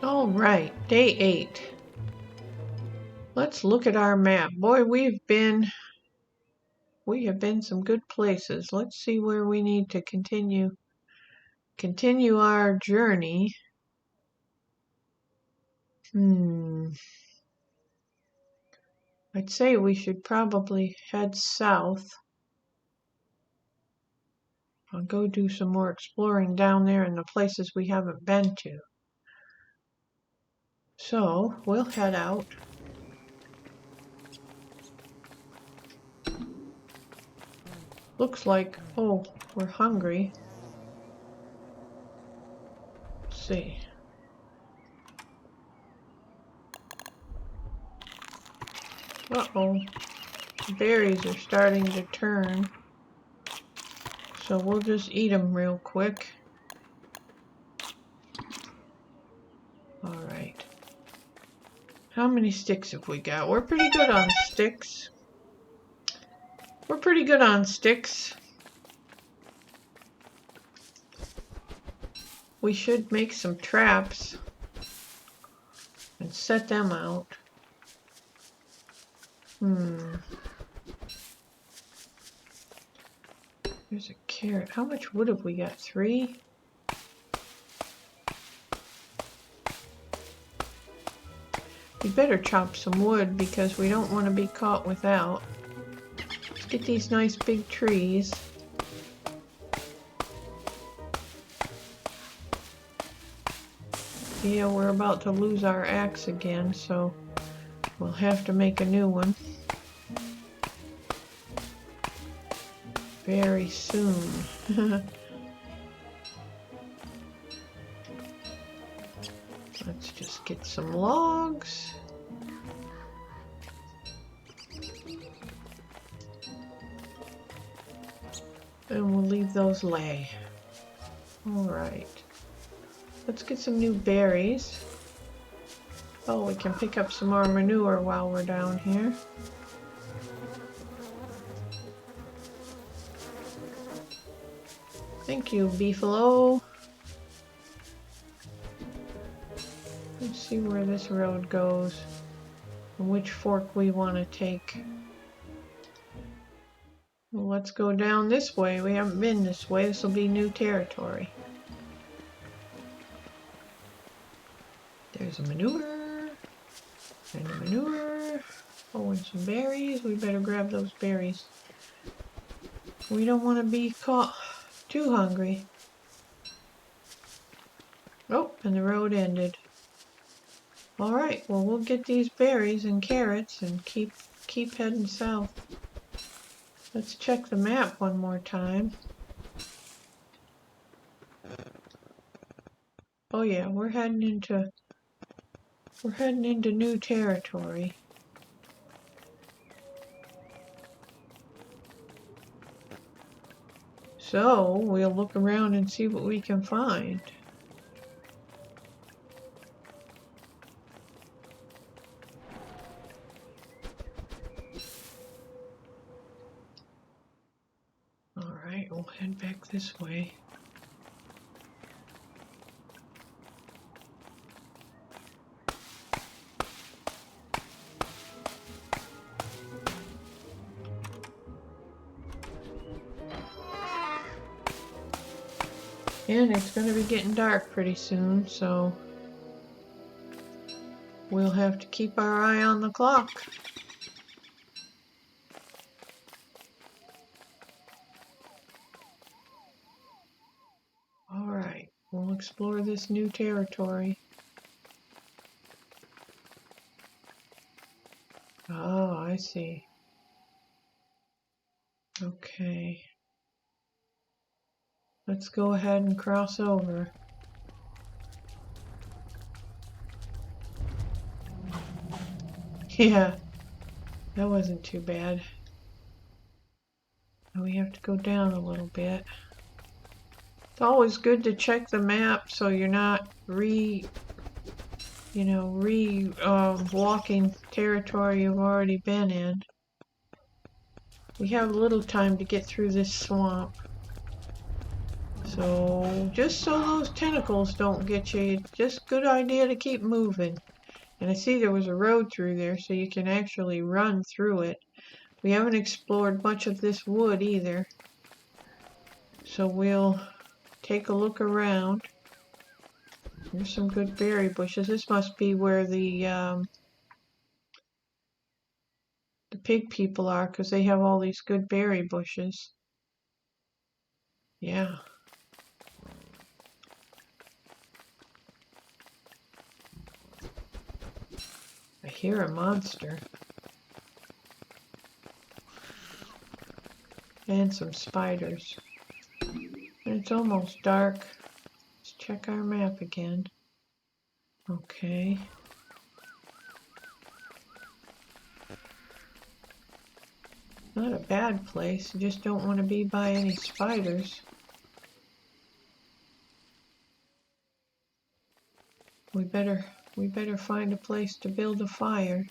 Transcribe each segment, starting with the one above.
All right, day 8. Let's look at our map. Boy, we have been some good places. Let's see where we need to continue our journey. I'd say we should probably head south. I'll go do some more exploring down there in the places we haven't been to. So, we'll head out. Looks like, oh, we're hungry. Let's see. Uh-oh. Berries are starting to turn. So we'll just eat them real quick. Alright. How many sticks have we got? We're pretty good on sticks. We should make some traps and set them out. There's a carrot. How much wood have we got? 3? We better chop some wood because we don't want to be caught without. Let's get these nice big trees. Yeah, we're about to lose our axe again, so we'll have to make a new one very soon. Let's just get some logs. And we'll leave those lay. Alright. Let's get some new berries. Oh, we can pick up some more manure while we're down here. Thank you, Beefalo. Let's see where this road goes and which fork we want to take. Well, let's go down this way. We haven't been this way. This will be new territory. There's a manure. And a manure. Oh, and some berries. We better grab those berries. We don't want to be caught too hungry. Oh, and the road ended. Alright, well, we'll get these berries and carrots and keep heading south. Let's check the map one more time. Oh yeah, we're heading into new territory. So, we'll look around and see what we can find. Alright, we'll head back this way. And it's going to be getting dark pretty soon, so we'll have to keep our eye on the clock. Alright, we'll explore this new territory. Oh, I see. Okay. Let's go ahead and cross over. Yeah, that wasn't too bad. Now we have to go down a little bit. It's always good to check the map so you're not walking territory you've already been in. We have a little time to get through this swamp. So just so those tentacles don't get you, it's just a good idea to keep moving. And I see there was a road through there, so you can actually run through it. We haven't explored much of this wood either. So we'll take a look around. There's some good berry bushes. This must be where the pig people are, because they have all these good berry bushes. Yeah. I hear a monster. And some spiders. And it's almost dark. Let's check our map again. Okay. Not a bad place. You just don't want to be by any spiders. We better find a place to build a fire.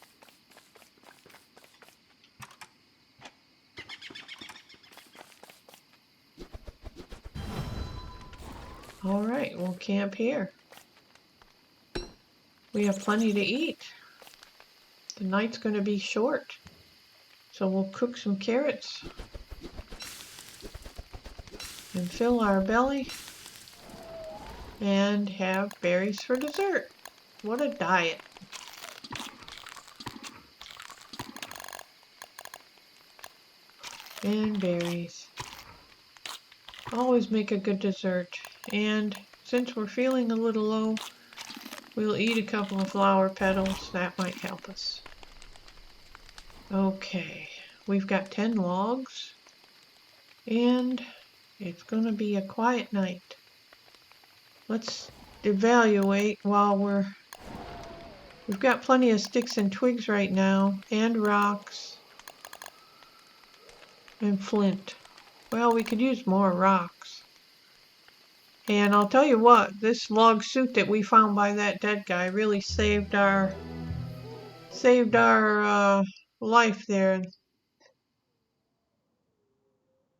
All right, we'll camp here. We have plenty to eat. The night's going to be short, so we'll cook some carrots and fill our belly and have berries for dessert. What a diet. And berries. Always make a good dessert. And since we're feeling a little low, we'll eat a couple of flower petals. That might help us. Okay, we've got 10 logs. And it's going to be a quiet night. Let's evaluate while we've got plenty of sticks and twigs right now, and rocks, and flint. Well, we could use more rocks. And I'll tell you what, this log suit that we found by that dead guy really saved our life there,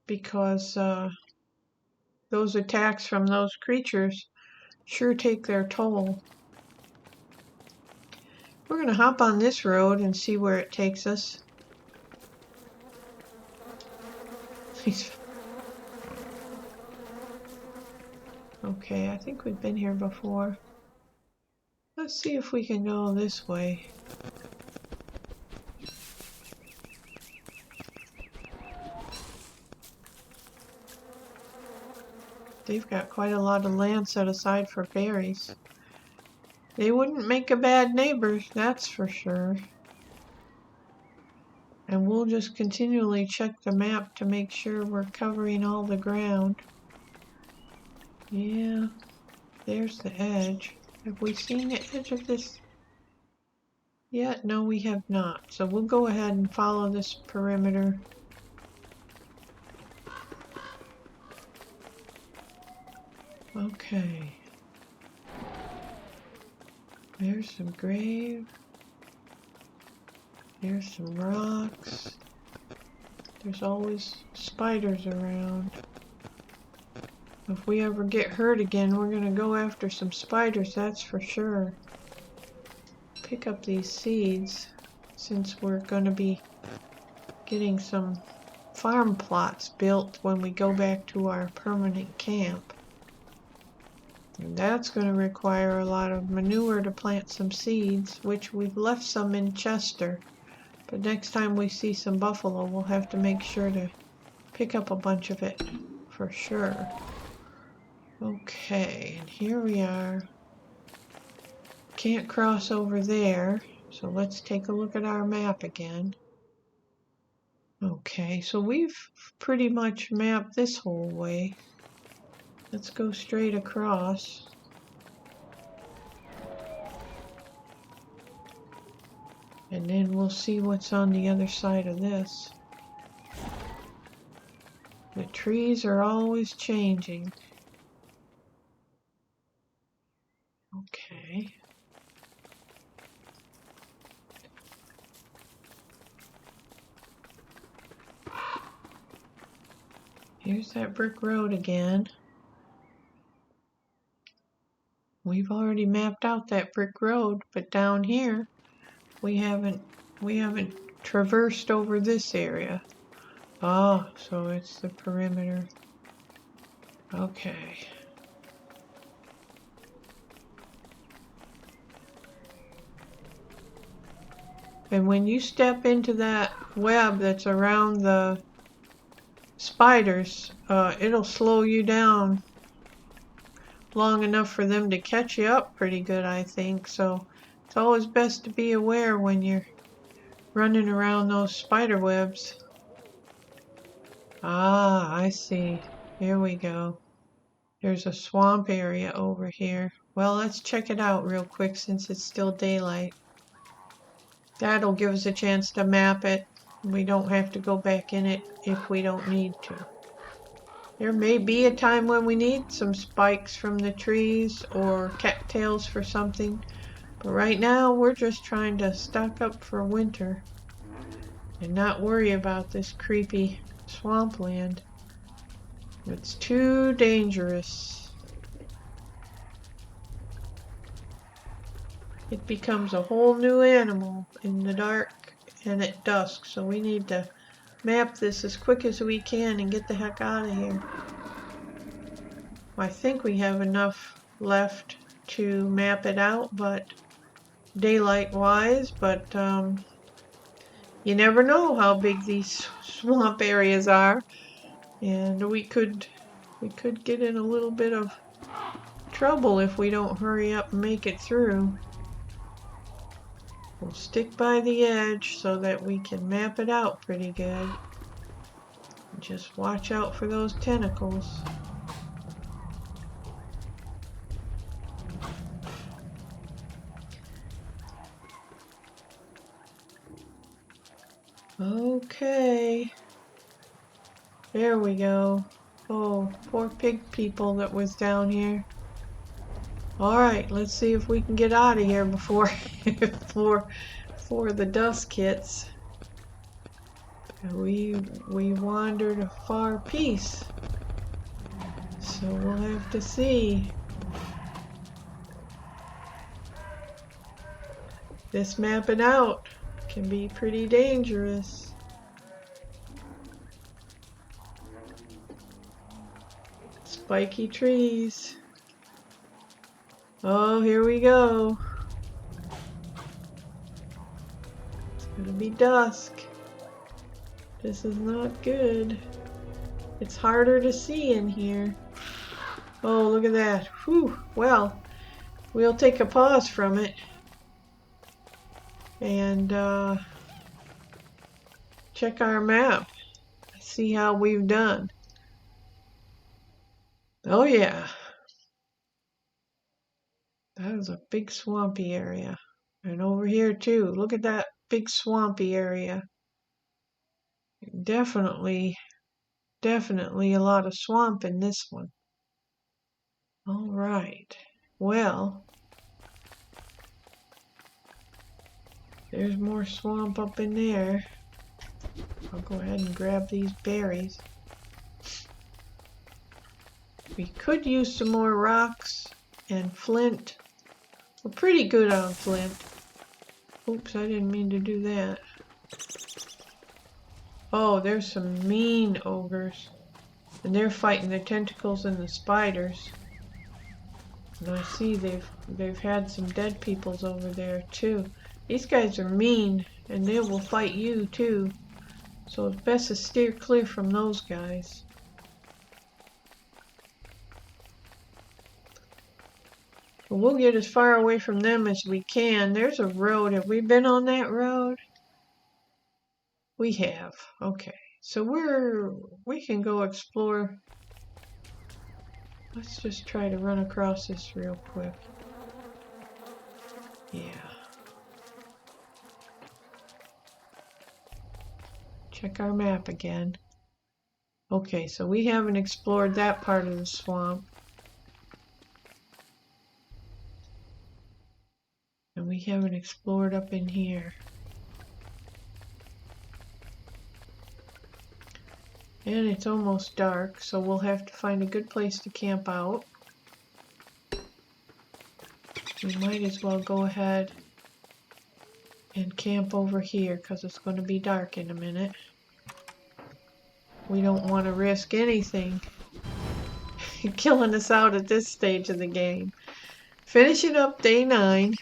because those attacks from those creatures sure take their toll. We're going to hop on this road and see where it takes us. Okay, I think we've been here before. Let's see if we can go this way. They've got quite a lot of land set aside for berries. They wouldn't make a bad neighbor, that's for sure. And we'll just continually check the map to make sure we're covering all the ground. Yeah, there's the edge. Have we seen the edge of this yet? No, we have not. So we'll go ahead and follow this perimeter. Okay. There's some grave. There's some rocks. There's always spiders around. If we ever get hurt again, we're gonna go after some spiders, that's for sure. Pick up these seeds, since we're gonna be getting some farm plots built when we go back to our permanent camp. And that's gonna require a lot of manure to plant some seeds, which we've left some in Chester. But next time we see some buffalo, we'll have to make sure to pick up a bunch of it for sure. Okay, and here we are. Can't cross over there, so let's take a look at our map again. Okay, so we've pretty much mapped this whole way. Let's go straight across. And then we'll see what's on the other side of this. The trees are always changing. Okay. Here's that brick road again. we've already mapped out that brick road, but down here we haven't traversed over this area. Ah, so it's the perimeter. Okay. And when you step into that web that's around the spiders, it'll slow you down long enough for them to catch you up pretty good, I think. So it's always best to be aware when you're running around those spider webs. Ah, I see. Here we go. There's a swamp area over here. Well, let's check it out real quick since it's still daylight. That'll give us a chance to map it. We don't have to go back in it if we don't need to. There may be a time when we need some spikes from the trees or cattails for something, but right now we're just trying to stock up for winter and not worry about this creepy swampland. It's too dangerous. It becomes a whole new animal in the dark and at dusk, so we need to map this as quick as we can and get the heck out of here. I think we have enough left to map it out, but daylight wise, but you never know how big these swamp areas are, and we could get in a little bit of trouble if we don't hurry up and make it through. We'll stick by the edge so that we can map it out pretty good. Just watch out for those tentacles. Okay. There we go. Oh, poor pig people that was down here. Alright, let's see if we can get out of here before before the dusk hits. We wandered a far piece, so we'll have to see. This mapping out can be pretty dangerous. Spiky trees. Oh, here we go. It's gonna be dusk. This is not good. It's harder to see in here. Oh, look at that. Whew. Well, we'll take a pause from it and check our map. See how we've done. Oh yeah. That is a big swampy area. And over here too. Look at that big swampy area. Definitely a lot of swamp in this one. All right. Well, there's more swamp up in there. I'll go ahead and grab these berries. We could use some more rocks and flint. We're pretty good on flint. Oops, I didn't mean to do that. Oh, there's some mean ogres. And they're fighting the tentacles and the spiders. And I see they've had some dead peoples over there too. These guys are mean and they will fight you too. So it's best to steer clear from those guys. But we'll get as far away from them as we can. There's a road. Have we been on that road? We have. Okay. So we can go explore. Let's just try to run across this real quick. Yeah. Check our map again. Okay, so we haven't explored that part of the swamp. And we haven't explored up in here. And it's almost dark, so we'll have to find a good place to camp out. we might as well go ahead and camp over here because it's going to be dark in a minute. We don't want to risk anything killing us out at this stage of the game. Finishing up day 9,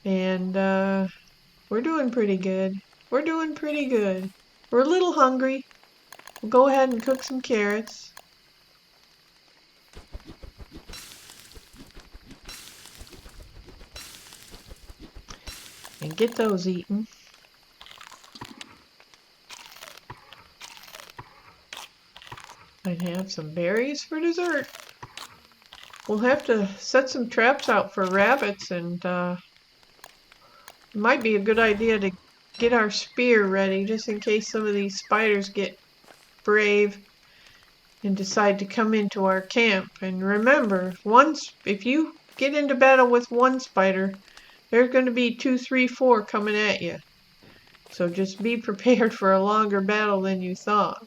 and we're doing pretty good. We're doing pretty good. We're a little hungry. We'll go ahead and cook some carrots. And get those eaten. And have some berries for dessert. We'll have to set some traps out for rabbits, and it might be a good idea to get our spear ready just in case some of these spiders get brave and decide to come into our camp. And remember, if you get into battle with one spider, there's going to be 2, 3, 4 coming at you. So just be prepared for a longer battle than you thought.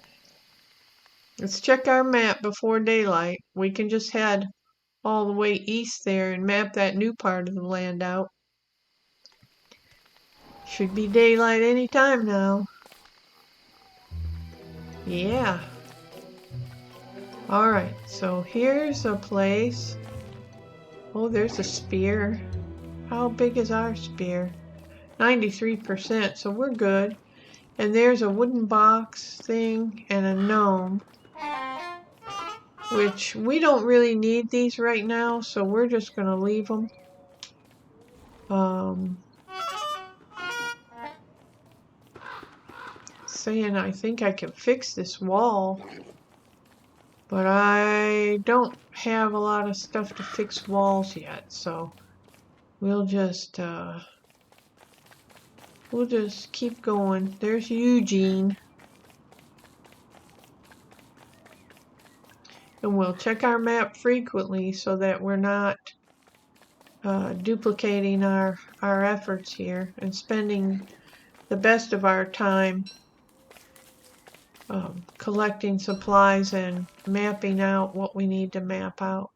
Let's check our map before daylight. We can just head all the way east there and map that new part of the land out. Should be daylight any time now. Yeah. Alright, so here's a place. Oh, there's a spear. How big is our spear? 93%, so we're good. And there's a wooden box thing and a gnome, which we don't really need these right now, so we're just going to leave them. Saying I think I can fix this wall, but I don't have a lot of stuff to fix walls yet, so we'll just keep going. There's Eugene. And we'll check our map frequently so that we're not duplicating our efforts here and spending the best of our time collecting supplies and mapping out what we need to map out.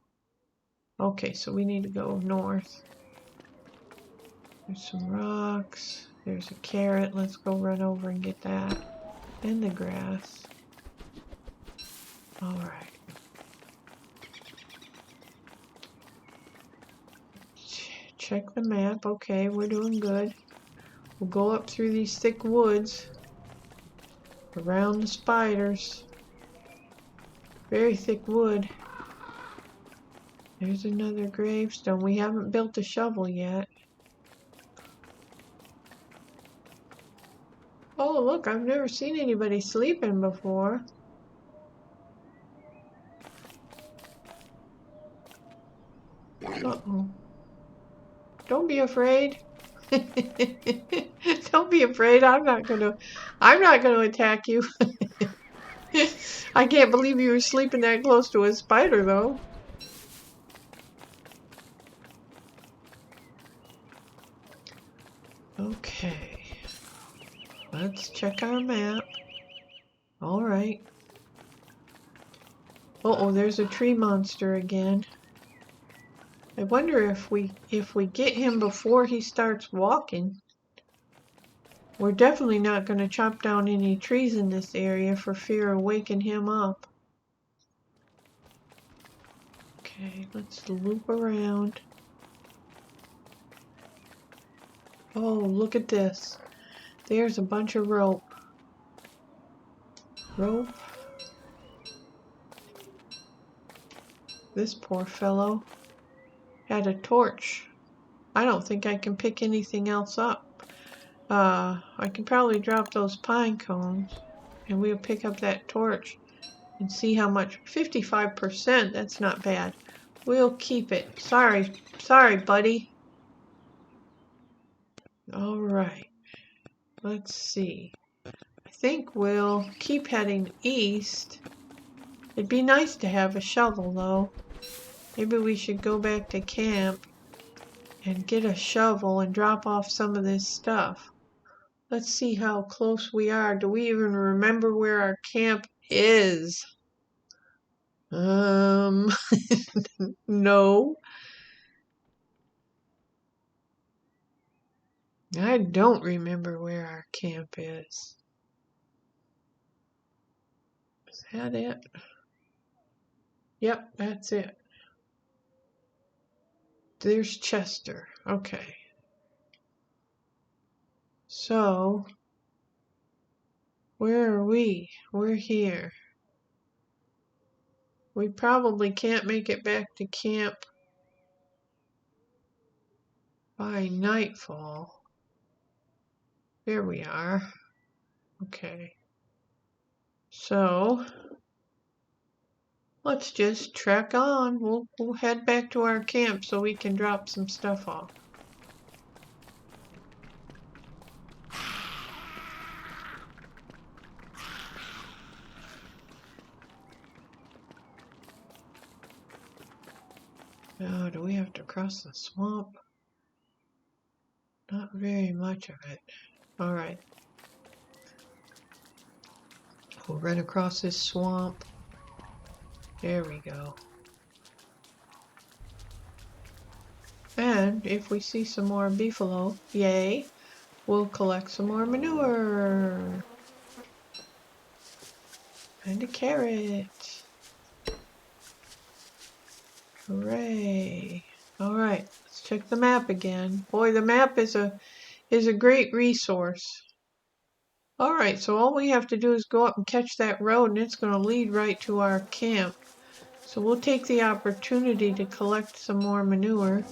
Okay, so we need to go north. There's some rocks. There's a carrot. Let's go run over and get that. And the grass. Alright. Check the map. Okay, we're doing good. We'll go up through these thick woods. Around the spiders. Very thick wood. There's another gravestone. We haven't built a shovel yet. Oh, look, I've never seen anybody sleeping before. Uh-oh. Don't be afraid. Don't be afraid. I'm not gonna attack you. I can't believe you were sleeping that close to a spider, though. Okay. Let's check our map. Alright. Uh-oh, there's a tree monster again. I wonder if we get him before he starts walking. We're definitely not going to chop down any trees in this area for fear of waking him up. Okay, let's loop around. Oh, look at this. There's a bunch of rope. Rope. This poor fellow had a torch. I don't think I can pick anything else up. I can probably drop those pine cones and we'll pick up that torch and see how much. 55%, that's not bad. We'll keep it. Sorry, buddy. Alright. Let's see. I think we'll keep heading east. It'd be nice to have a shovel, though. Maybe we should go back to camp and get a shovel and drop off some of this stuff. Let's see how close we are. Do we even remember where our camp is? No. I don't remember where our camp is. Is that it? Yep, that's it. There's Chester. Okay. So, where are we? We're here. We probably can't make it back to camp by nightfall. There we are. Okay. So, let's just trek on. We'll head back to our camp so we can drop some stuff off. Now, do we have to cross the swamp? Not very much of it. Alright. We'll run across this swamp. There we go. And if we see some more beefalo, yay, we'll collect some more manure. And a carrot. Hooray. Alright, let's check the map again. Boy, the map is a great resource. Alright, so all we have to do is go up and catch that road and it's going to lead right to our camp. So we'll take the opportunity to collect some more manure.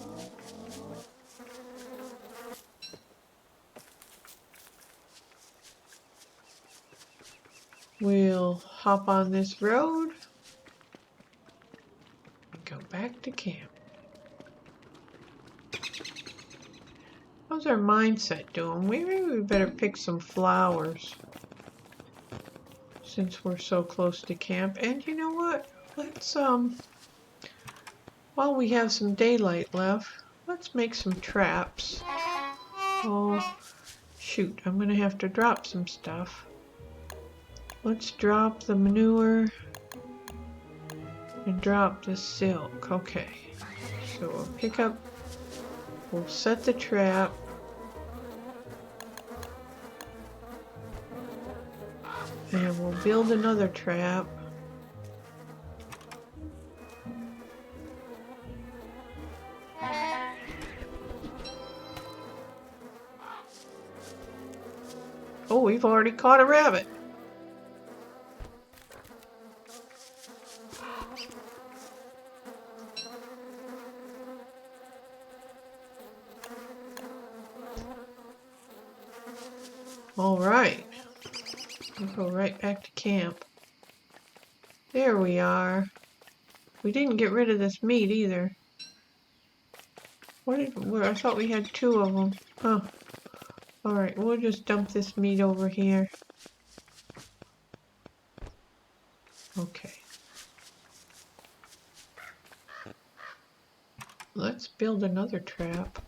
We'll hop on this road and go back to camp. How's our mindset doing? Maybe we better pick some flowers since we're so close to camp. And you know what? Let's, while we have some daylight left, let's make some traps. Oh, shoot, I'm gonna have to drop some stuff. Let's drop the manure and drop the silk. Okay, so we'll pick up, we'll set the trap. And we'll build another trap. Oh, we've already caught a rabbit. All right. We'll go right back to camp. There we are. We didn't get rid of this meat either. I thought we had 2 of them. Huh. Alright, we'll just dump this meat over here. Okay. Let's build another trap.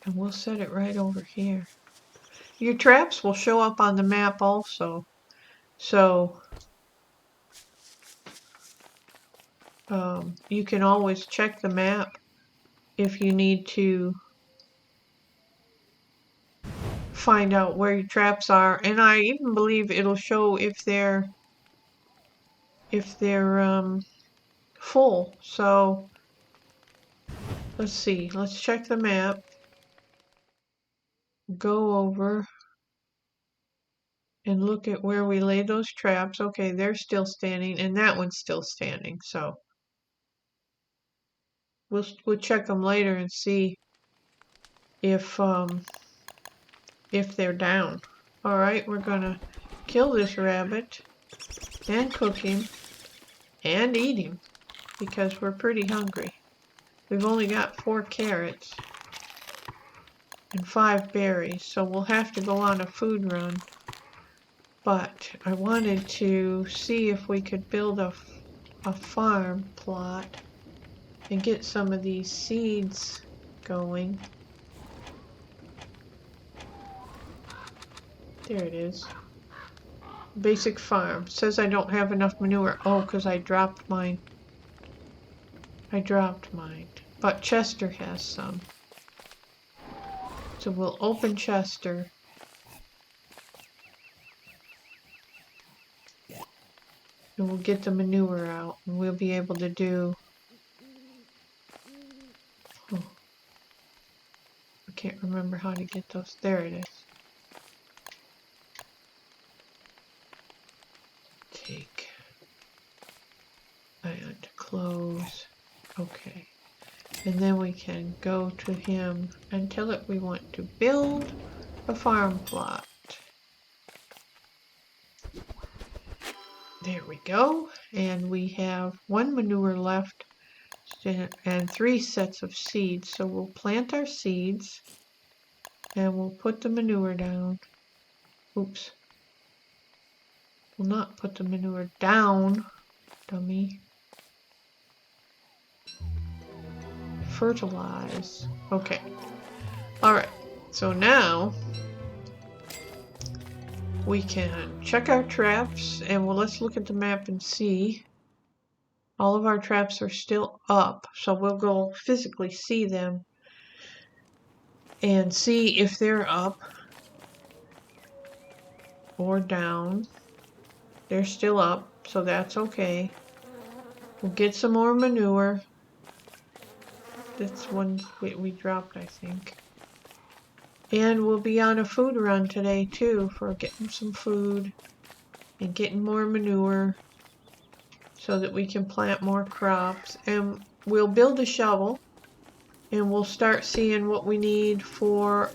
And we'll set it right over here. Your traps will show up on the map also. So, you can always check the map if you need to find out where your traps are. And I even believe it'll show if they're full. So, let's see. Let's check the map. Go over and look at where we laid those traps. Okay, they're still standing, and that one's still standing. So we'll check them later and see if they're down. All right, we're gonna kill this rabbit and cook him and eat him because we're pretty hungry. We've only got 4 carrots and 5 berries, so we'll have to go on a food run. But I wanted to see if we could build a farm plot and get some of these seeds going. There it is. Basic farm. It says I don't have enough manure. Oh, because I dropped mine. But Chester has some. So we'll open Chester. And we'll get the manure out. And we'll be able to do... Oh, I can't remember how to get those. There it is. Take. And close. Okay. And then we can go to him and tell it we want to build a farm plot. There we go. And we have 1 manure left and 3 sets of seeds. So we'll plant our seeds and we'll put the manure down. Oops. We'll not put the manure down, dummy. Fertilize. Okay. Alright. So now we can check our traps, and well, let's look at the map and see. All of our traps are still up, so we'll go physically see them and see if they're up or down. They're still up, so that's okay. We'll get some more manure. That's one we dropped, I think. And we'll be on a food run today too, for getting some food and getting more manure so that we can plant more crops. And we'll build a shovel and we'll start seeing what we need for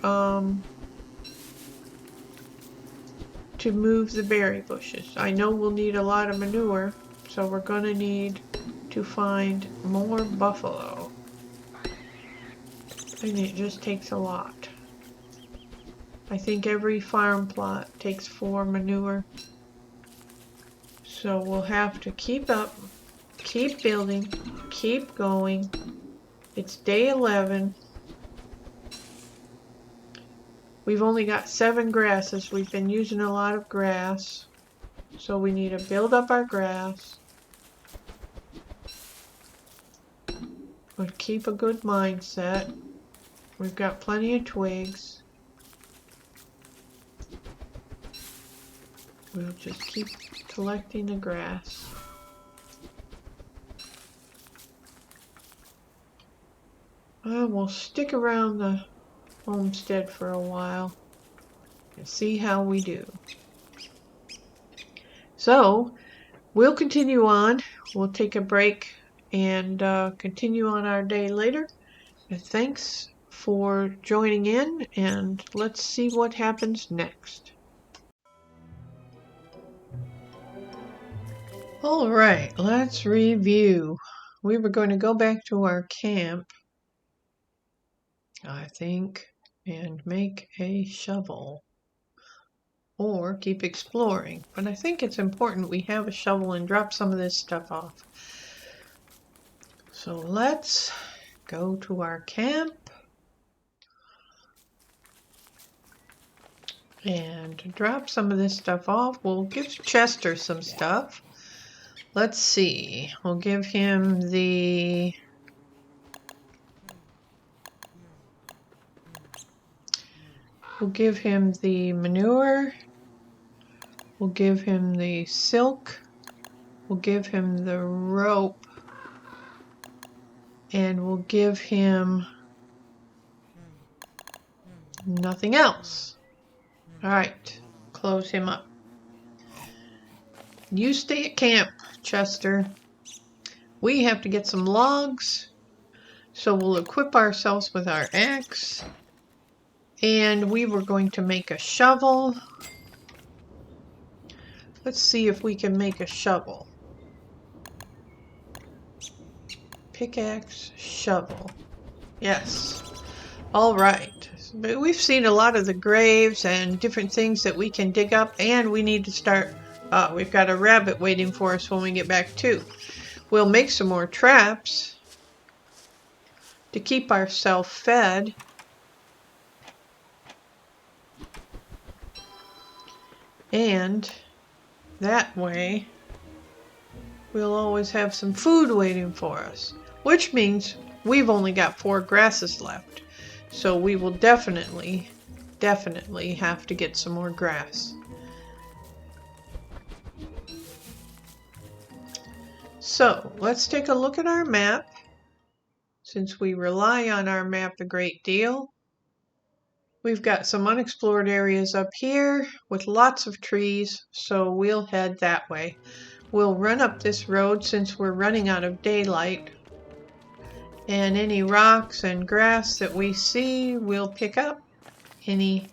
to move the berry bushes. I know we'll need a lot of manure, so we're going to need to find more buffalo. And it just takes a lot. I think every farm plot takes 4 manure. So we'll have to keep up, keep building, keep going. It's day 11. We've only got 7 grasses. We've been using a lot of grass. So we need to build up our grass. But keep a good mindset. We've got plenty of twigs. We'll just keep collecting the grass. We'll stick around the homestead for a while and see how we do. So, we'll continue on. We'll take a break and continue on our day later. And thanks for joining in, and let's see what happens next. All right, let's review. We were going to go back to our camp, I think, and make a shovel. Or keep exploring. But I think it's important we have a shovel and drop some of this stuff off. So let's go to our camp and drop some of this stuff off. We'll give Chester some stuff. Let's see. We'll give him the... We'll give him the manure. We'll give him the silk. We'll give him the rope. And we'll give him nothing else. Alright, close him up. You stay at camp, Chester. We have to get some logs, so we'll equip ourselves with our axe. And we were going to make a shovel. Let's see if we can make a shovel. Pickaxe, shovel. Yes. All right. We've seen a lot of the graves and different things that we can dig up, and we need to start... we've got a rabbit waiting for us when we get back too. We'll make some more traps to keep ourselves fed. And that way we'll always have some food waiting for us. Which means we've only got 4 grasses left. So we will definitely have to get some more grass. So let's take a look at our map. Since we rely on our map a great deal, we've got some unexplored areas up here with lots of trees, so we'll head that way. We'll run up this road since we're running out of daylight, and any rocks and grass that we see we'll pick up. Any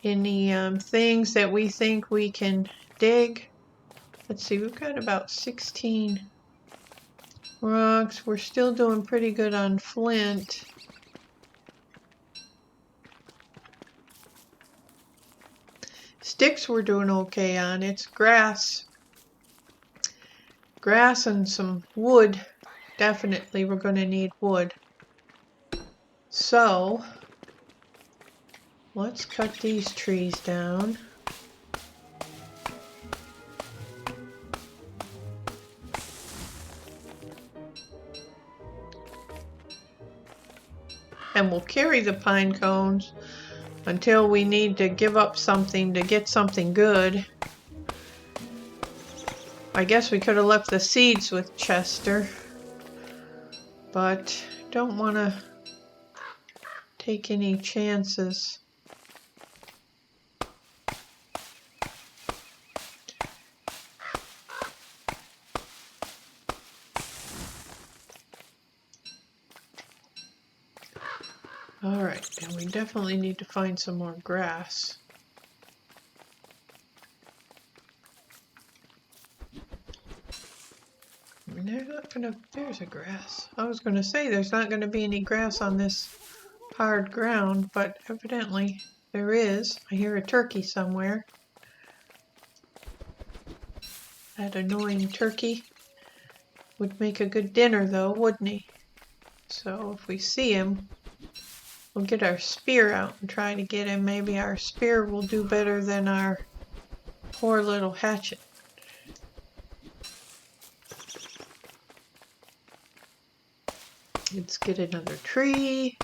things that we think we can dig. Let's see, we've got about 16 rocks. We're still doing pretty good on flint. Sticks we're doing okay on. It's grass. Grass and some wood. Definitely we're going to need wood. So let's cut these trees down. And we'll carry the pine cones until we need to give up something to get something good. I guess we could have left the seeds with Chester, but don't want to take any chances. Alright, and we definitely need to find some more grass. There's a grass. I was going to say there's not going to be any grass on this hard ground, but evidently there is. I hear a turkey somewhere. That annoying turkey would make a good dinner though, wouldn't he? So if we see him, we'll get our spear out and try to get him. Maybe our spear will do better than our poor little hatchet. Let's get another tree.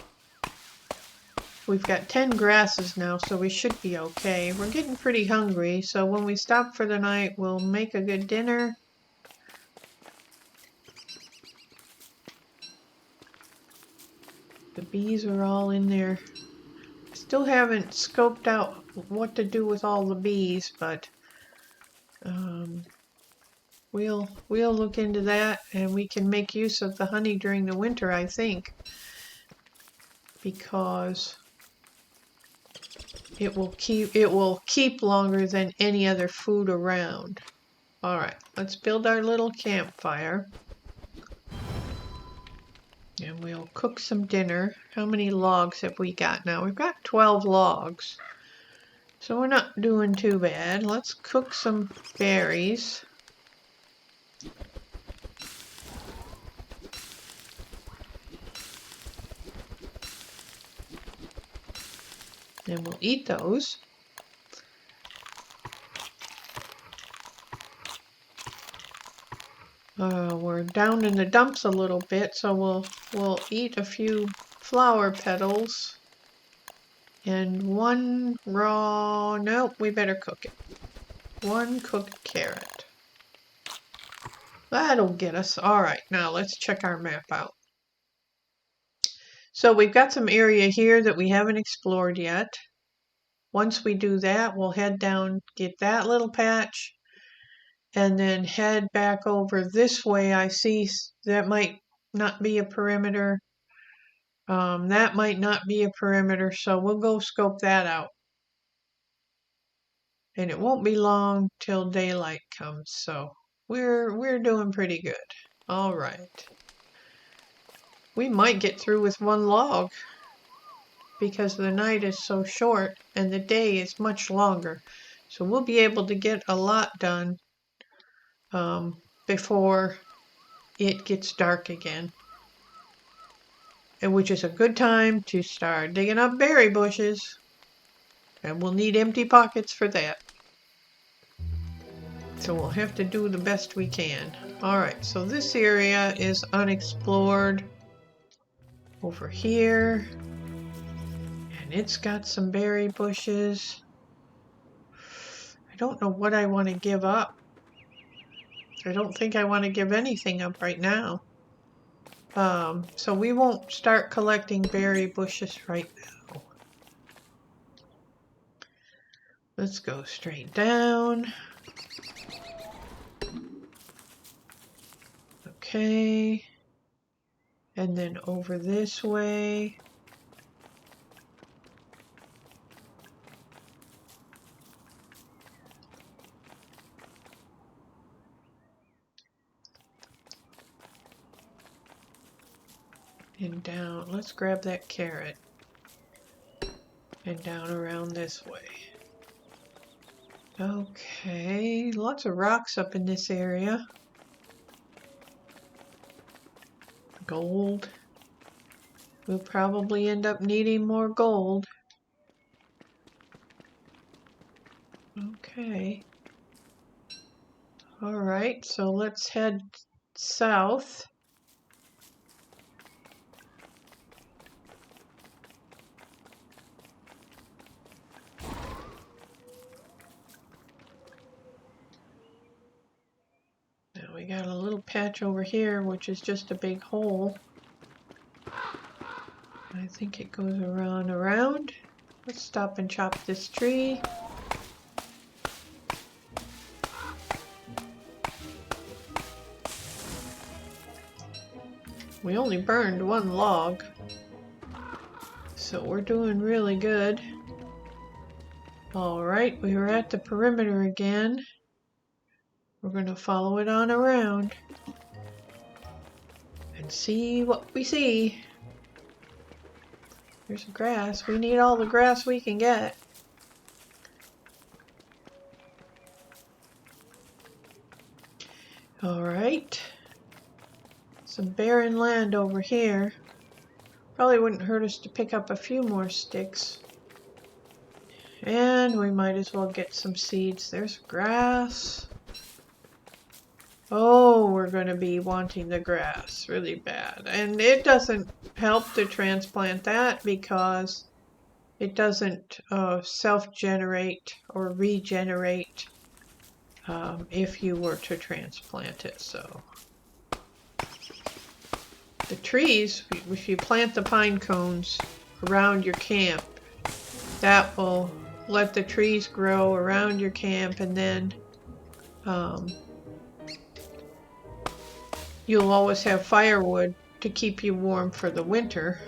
We've got 10 grasses now, so we should be okay. We're getting pretty hungry, so when we stop for the night, we'll make a good dinner. The bees are all in there. Still haven't scoped out what to do with all the bees, but we'll look into that, and we can make use of the honey during the winter, I think, because it will keep longer than any other food around. All right, let's build our little campfire, and we'll cook some dinner. How many logs have we got now? We've got 12 logs, so we're not doing too bad. Let's cook some berries. And we'll eat those. We're down in the dumps a little bit, so we'll eat a few flower petals and one raw. Nope, we better cook it. One cooked carrot. That'll get us. All right, now let's check our map out. So we've got some area here that we haven't explored yet. Once we do that, we'll head down, get that little patch, and then head back over this way. I see that might not be a perimeter. That might not be a perimeter, so we'll go scope that out. And it won't be long till daylight comes, so we're doing pretty good. All right. We might get through with one log because the night is so short and the day is much longer. So we'll be able to get a lot done before it gets dark again. And which is a good time to start digging up berry bushes. And we'll need empty pockets for that. So we'll have to do the best we can. Alright, so this area is unexplored. Over here. it's got some berry bushes. I don't know what I want to give up. I don't think I want to give anything up right now. So we won't start collecting berry bushes right now. Let's go straight down. Okay. And then over this way. And down. Let's grab that carrot. And down around this way. Okay, lots of rocks up in this area. Gold. We'll probably end up needing more gold. Okay. Alright, so let's head south. Now we got a little patch over here, which is just a big hole. I think it goes around. Let's stop and chop this tree. We only burned one log, so we're doing really good. Alright, we were at the perimeter again. We're going to follow it on around and see what we see. There's grass. We need all the grass we can get. Alright. Some barren land over here. Probably wouldn't hurt us to pick up a few more sticks. And we might as well get some seeds. There's grass. Oh, we're going to be wanting the grass really bad. And it doesn't help to transplant that because it doesn't self-generate or regenerate if you were to transplant it. So the trees, if you plant the pine cones around your camp, that will let the trees grow around your camp, and then you'll always have firewood to keep you warm for the winter.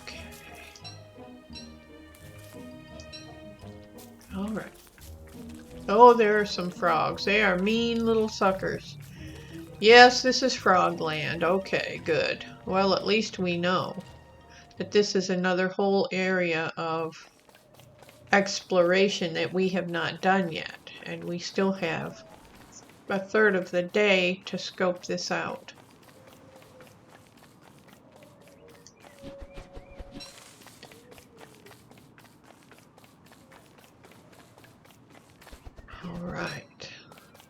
Okay. All right. Oh, there are some frogs. They are mean little suckers. Yes, this is Frogland. Okay, good. Well, at least we know that this is another whole area of exploration that we have not done yet. And we still have a third of the day to scope this out. Alright.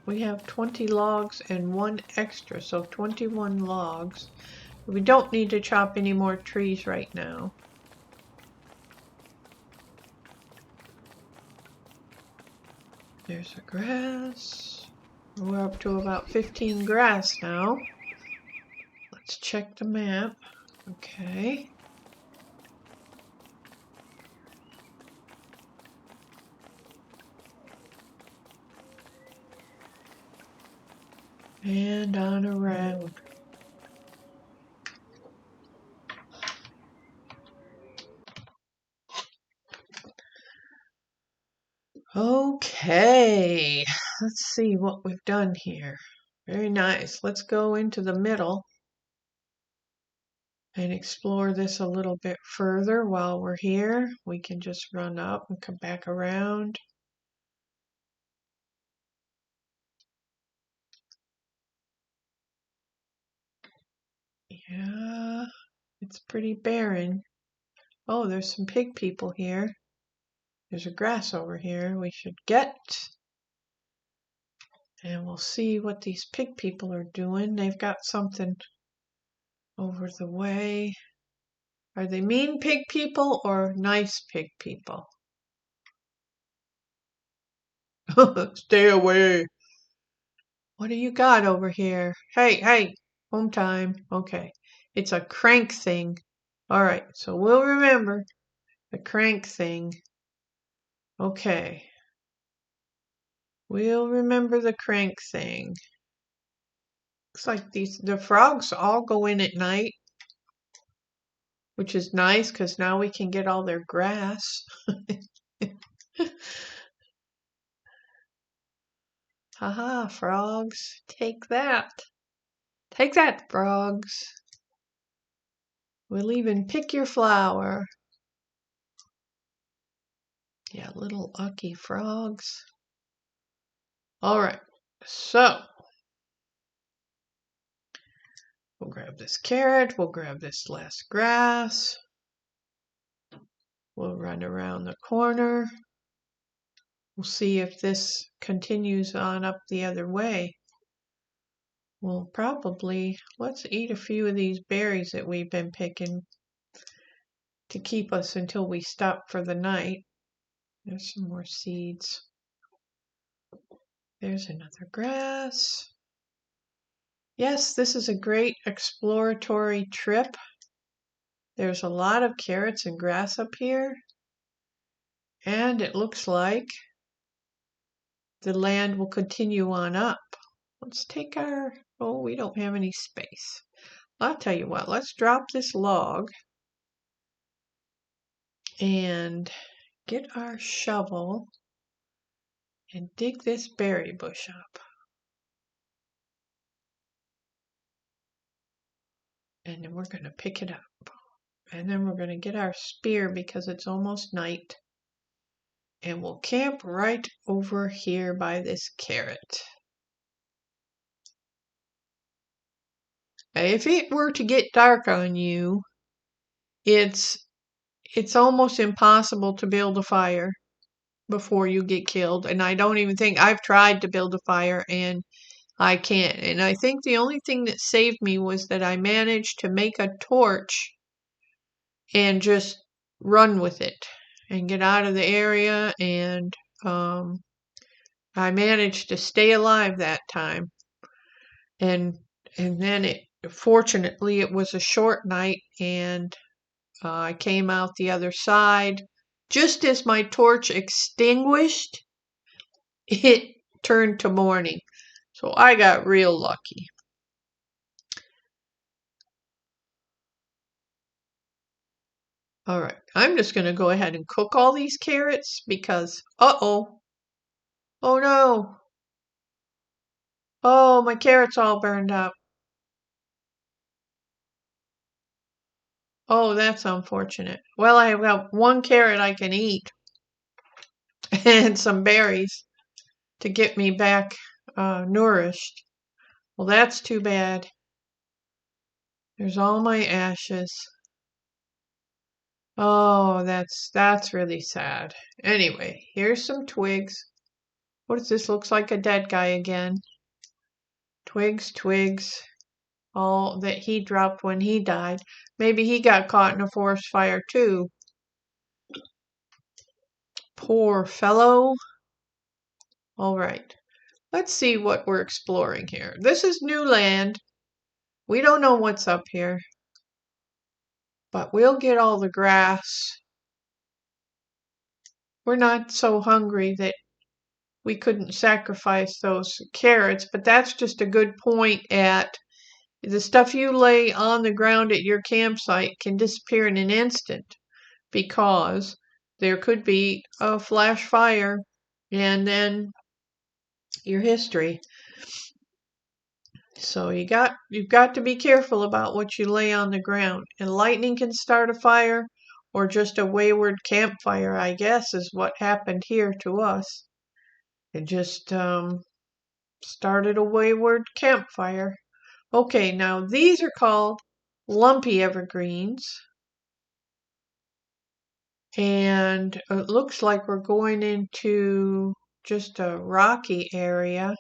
We have 20 logs and one extra, so 21 logs. We don't need to chop any more trees right now. There's the grass. We're up to about 15 grass now. Let's check the map. Okay. And on around. Okay, let's see what we've done here. Very nice. Let's go into the middle and explore this a little bit further while we're here. We can just run up and come back around. Yeah, it's pretty barren. Oh, there's some pig people here. There's a grass over here we should get. And we'll see what these pig people are doing. They've got something over the way. Are they mean pig people or nice pig people? Stay away. What do you got over here? Hey, hey, home time. Okay. It's a crank thing. All right, so we'll remember the crank thing. Okay. We'll remember the crank thing. Looks like the frogs all go in at night, which is nice because now we can get all their grass. Haha, frogs. Take that. Take that, frogs. We'll even pick your flower. Yeah, little ucky frogs. All right, so we'll grab this carrot. We'll grab this last grass. We'll run around the corner. We'll see if this continues on up the other way. We'll probably, let's eat a few of these berries that we've been picking to keep us until we stop for the night. There's some more seeds. There's another grass. Yes, this is a great exploratory trip. There's a lot of carrots and grass up here. And it looks like the land will continue on up. Let's take our, oh, we don't have any space. I'll tell you what, let's drop this log and get our shovel and dig this berry bush up. And then we're going to pick it up. And then we're going to get our spear because it's almost night. And we'll camp right over here by this carrot. If it were to get dark on you, it's almost impossible to build a fire before you get killed. And I don't even think I've tried to build a fire and I can't. And I think the only thing that saved me was that I managed to make a torch and just run with it and get out of the area. And I managed to stay alive that time. And then fortunately it was a short night and I came out the other side. Just as my torch extinguished, it turned to morning. So I got real lucky. All right, I'm just going to go ahead and cook all these carrots because, uh-oh. Oh no. Oh, my carrots all burned up. Oh, that's unfortunate. Well, I have got one carrot I can eat and some berries to get me back nourished. Well, that's too bad. There's all my ashes. Oh, that's really sad. Anyway, here's some twigs. What does this? Looks like a dead guy again. Twigs, twigs. All that he dropped when he died. Maybe he got caught in a forest fire too. Poor fellow. All right. Let's see what we're exploring here. This is new land. We don't know what's up here. But we'll get all the grass. We're not so hungry that we couldn't sacrifice those carrots, but that's just a good point at the stuff you lay on the ground at your campsite can disappear in an instant because there could be a flash fire and then your history. So you've got to be careful about what you lay on the ground. And lightning can start a fire or just a wayward campfire, I guess, is what happened here to us. It just started a wayward campfire. Okay, now these are called lumpy evergreens. And it looks like we're going into just a rocky area.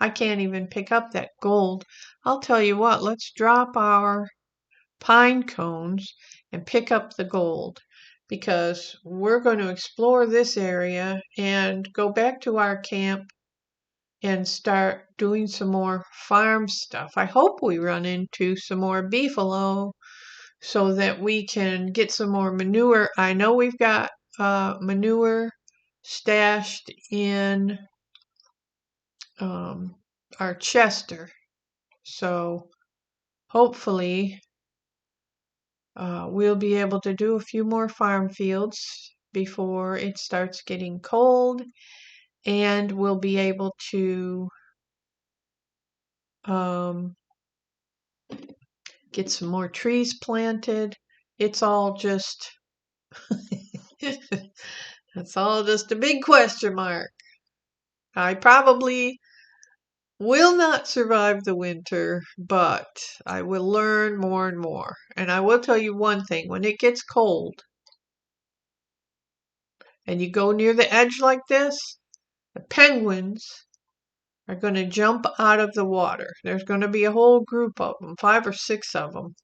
I can't even pick up that gold. I'll tell you what, let's drop our pine cones and pick up the gold because we're going to explore this area and go back to our camp and start doing some more farm stuff. I hope we run into some more beefalo so that we can get some more manure. I know we've got manure stashed in our Chester, so hopefully we'll be able to do a few more farm fields before it starts getting cold, and we'll be able to get some more trees planted. It's all just, it's all just a big question mark. I probably will not survive the winter, but I will learn more and more. And I will tell you one thing, when it gets cold and you go near the edge like this, the penguins are going to jump out of the water. There's going to be a whole group of them, 5 or 6 of them.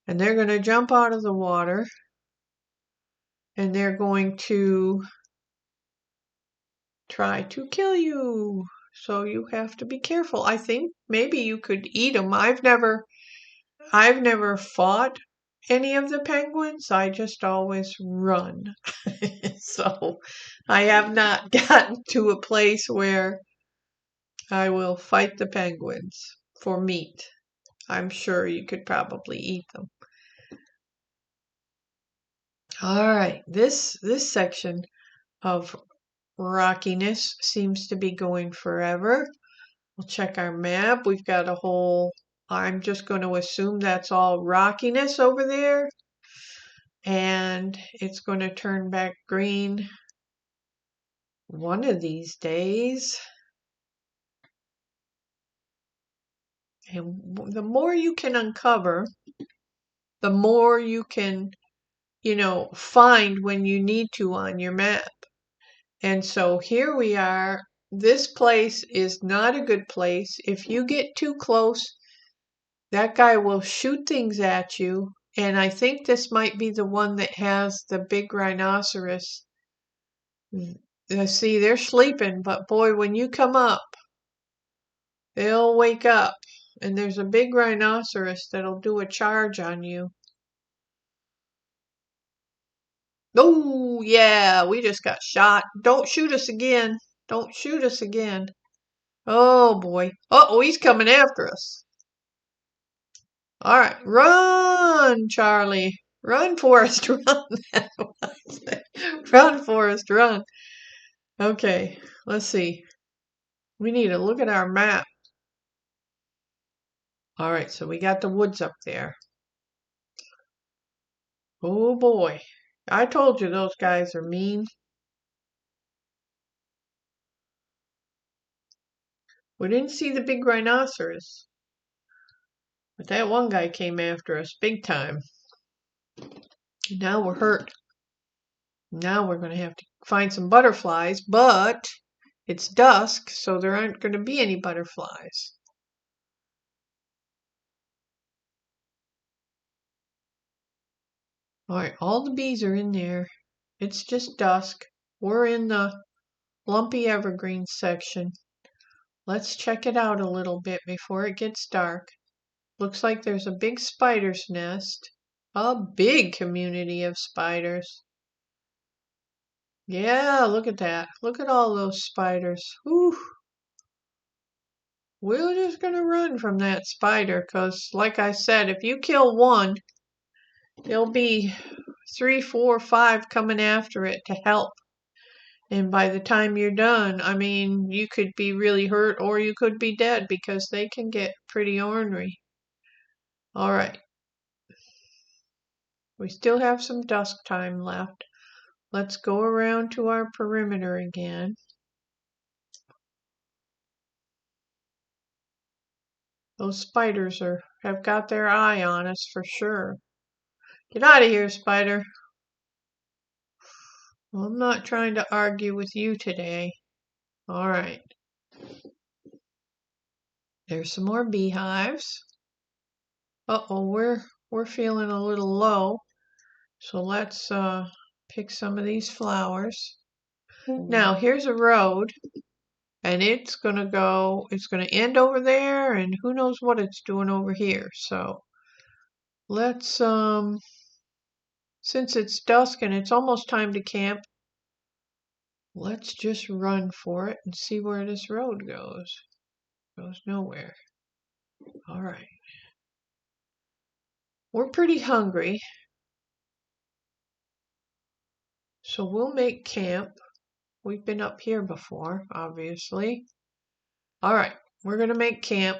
And they're going to jump out of the water and they're going to try to kill you. So you have to be careful. I think maybe you could eat them. I've never fought any of the penguins. I just always run. So I have not gotten to a place where I will fight the penguins for meat. I'm sure you could probably eat them. All right, this section of rockiness seems to be going forever. We'll check our map. We've got a whole, I'm just going to assume that's all rockiness over there. And it's going to turn back green one of these days. And the more you can uncover, the more you can, find when you need to on your map. And so here we are. This place is not a good place. If you get too close, that guy will shoot things at you. And I think this might be the one that has the big rhinoceros. See, they're sleeping, but boy, when you come up, they'll wake up. And there's a big rhinoceros that'll do a charge on you. Oh, yeah, we just got shot. Don't shoot us again. Don't shoot us again. Oh, boy. Uh-oh, he's coming after us. All right, run, Charlie. Run, Forrest, run. Run, Forrest, run. Okay, let's see. We need to look at our map. All right, so we got the woods up there. Oh, boy. I told you those guys are mean. We didn't see the big rhinoceros. But that one guy came after us big time. Now we're hurt. Now we're going to have to find some butterflies, but it's dusk, so there aren't going to be any butterflies. All right, all the bees are in there. It's just dusk. We're in the lumpy evergreen section. Let's check it out a little bit before it gets dark. Looks like there's a big spider's nest. A big community of spiders. Yeah, look at that. Look at all those spiders. Whew. We're just going to run from that spider because, like I said, if you kill one, there'll be 3, 4, 5 coming after it to help. And by the time you're done, I mean, you could be really hurt or you could be dead because they can get pretty ornery. All right. We still have some dusk time left. Let's go around to our perimeter again. Those spiders have got their eye on us for sure. Get out of here, spider. Well, I'm not trying to argue with you today. All right. There's some more beehives. Uh-oh, we're feeling a little low. So let's pick some of these flowers. Now here's a road, and it's gonna end over there, and who knows what it's doing over here. So let's since it's dusk and it's almost time to camp, let's just run for it and see where this road goes. Goes nowhere. All right. We're pretty hungry, so we'll make camp. We've been up here before, obviously. All right, we're gonna make camp.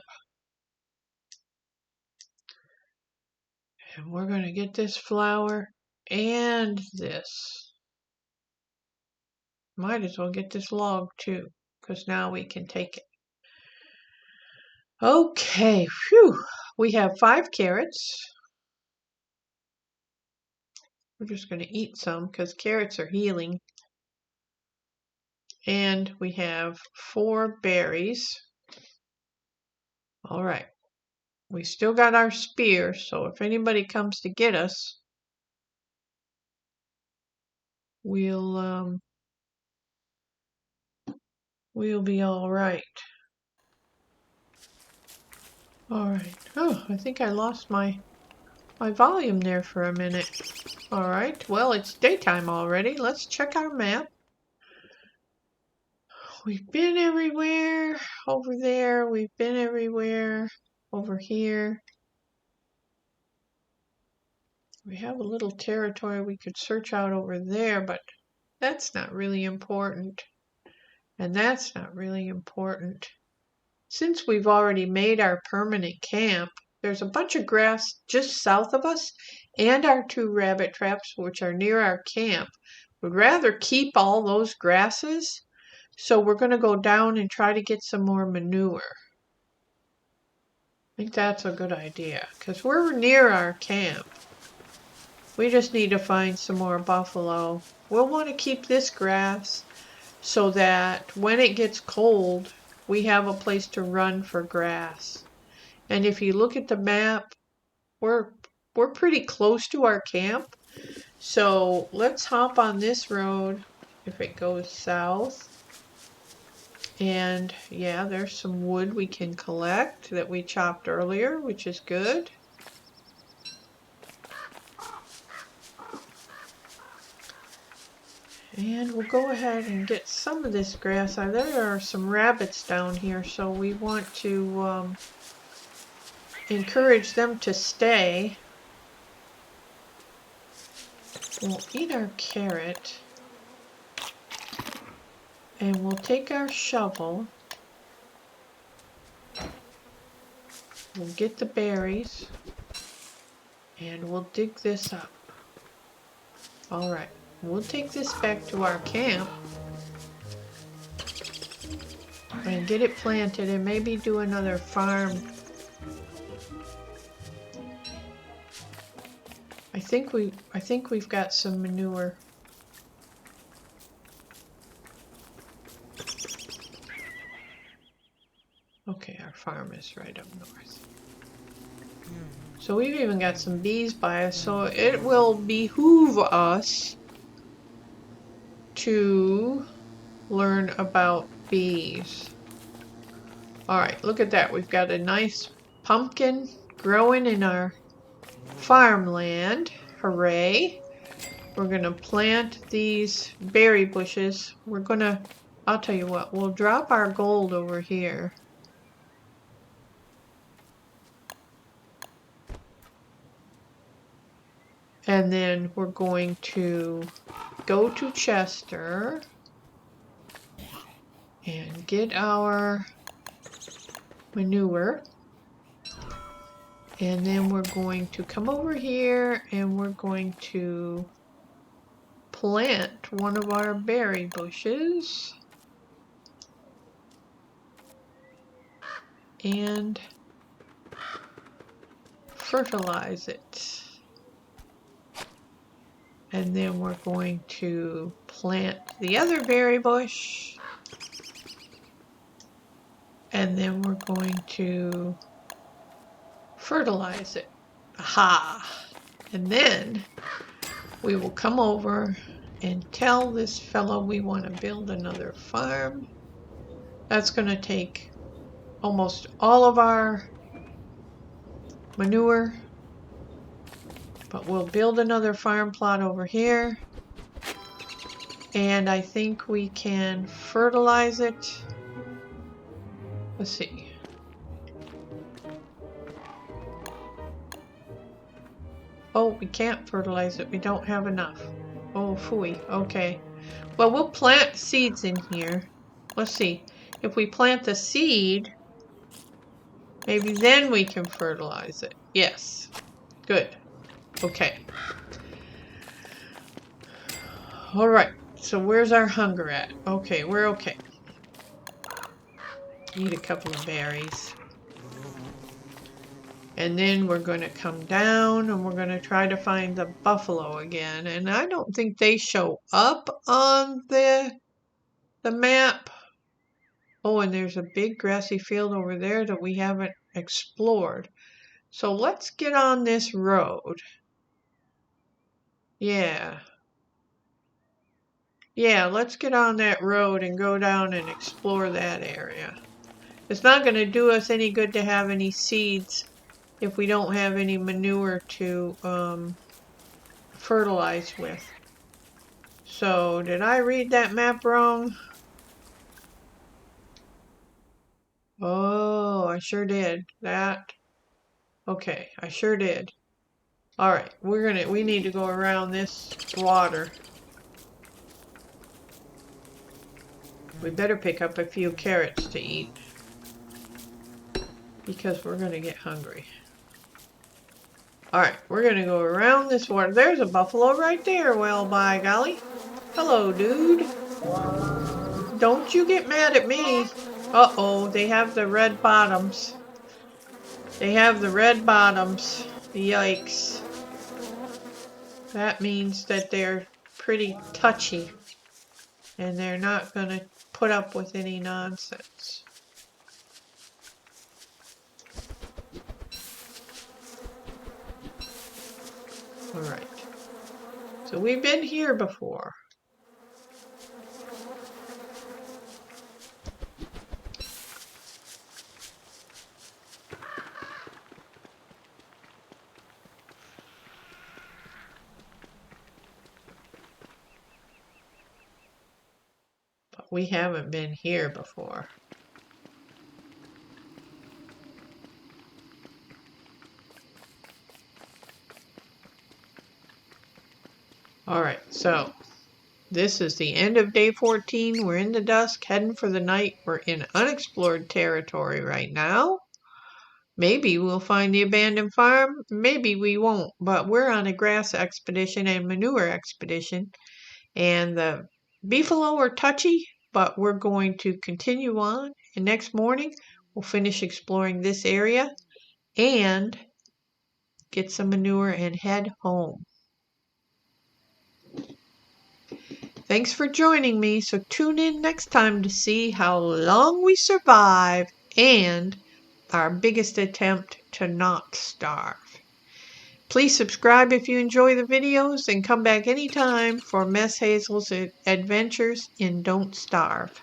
And we're gonna get this flower and this. Might as well get this log too, because now we can take it. Okay, phew. We have 5 carrots. We're just gonna eat some because carrots are healing. And we have 4 berries. All right. We still got our spear, so if anybody comes to get us, we'll be all right. All right. Oh, I think I lost my volume there for a minute. All right. Well, it's daytime already. Let's check our map. We've been everywhere over there. We've been everywhere over here. We have a little territory we could search out over there, but that's not really important. And that's not really important. Since we've already made our permanent camp, there's a bunch of grass just south of us, and our 2 rabbit traps, which are near our camp. We'd rather keep all those grasses, so we're going to go down and try to get some more manure. I think that's a good idea, because we're near our camp. We just need to find some more buffalo. We'll want to keep this grass so that when it gets cold, we have a place to run for grass. And if you look at the map, we're pretty close to our camp. So let's hop on this road if it goes south. And yeah, there's some wood we can collect that we chopped earlier, which is good. And we'll go ahead and get some of this grass. There are some rabbits down here, so we want to encourage them to stay. We'll eat our carrot. And we'll take our shovel. We'll get the berries. And we'll dig this up. Alright, we'll take this back to our camp. And get it planted and maybe do another farm. I think we've got some manure. Okay, our farm is right up north. So we've even got some bees by us, so it will behoove us to learn about bees. Alright, look at that. We've got a nice pumpkin growing in our farmland. Hooray! We're gonna plant these berry bushes. I'll tell you what, we'll drop our gold over here. And then we're going to go to Chester and get our manure. And then we're going to come over here and we're going to plant one of our berry bushes. And fertilize it. And then we're going to plant the other berry bush. And then we're going to fertilize it. Aha! And then we will come over and tell this fellow we want to build another farm. That's going to take almost all of our manure, but we'll build another farm plot over here. And I think we can fertilize it. Let's see. Oh, we can't fertilize it. We don't have enough. Oh, phooey. Okay. Well, we'll plant seeds in here. Let's see. If we plant the seed, maybe then we can fertilize it. Yes. Good. Okay. All right. So where's our hunger at? Okay, we're okay. Eat a couple of berries. And then we're going to come down and we're going to try to find the buffalo again. And I don't think they show up on the map. Oh, and there's a big grassy field over there that we haven't explored. So let's get on this road. Yeah. Yeah, let's get on that road and go down and explore that area. It's not going to do us any good to have any seeds if we don't have any manure to fertilize with. So, did I read that map wrong? Oh, I sure did. Okay, I sure did. Alright, we need to go around this water. We better pick up a few carrots to eat, because we're gonna get hungry. Alright, we're gonna go around this water. There's a buffalo right there, well, by golly. Hello, dude. Don't you get mad at me. Uh-oh, they have the red bottoms. They have the red bottoms. Yikes. That means that they're pretty touchy. And they're not gonna put up with any nonsense. Alright. So we've been here before. But we haven't been here before. Alright, so this is the end of day 14. We're in the dusk, heading for the night. We're in unexplored territory right now. Maybe we'll find the abandoned farm. Maybe we won't. But we're on a grass expedition and manure expedition. And the beefalo are touchy, but we're going to continue on. And next morning, we'll finish exploring this area and get some manure and head home. Thanks for joining me, so tune in next time to see how long we survive and our biggest attempt to not starve. Please subscribe if you enjoy the videos and come back anytime for MessHazel's adventures in Don't Starve.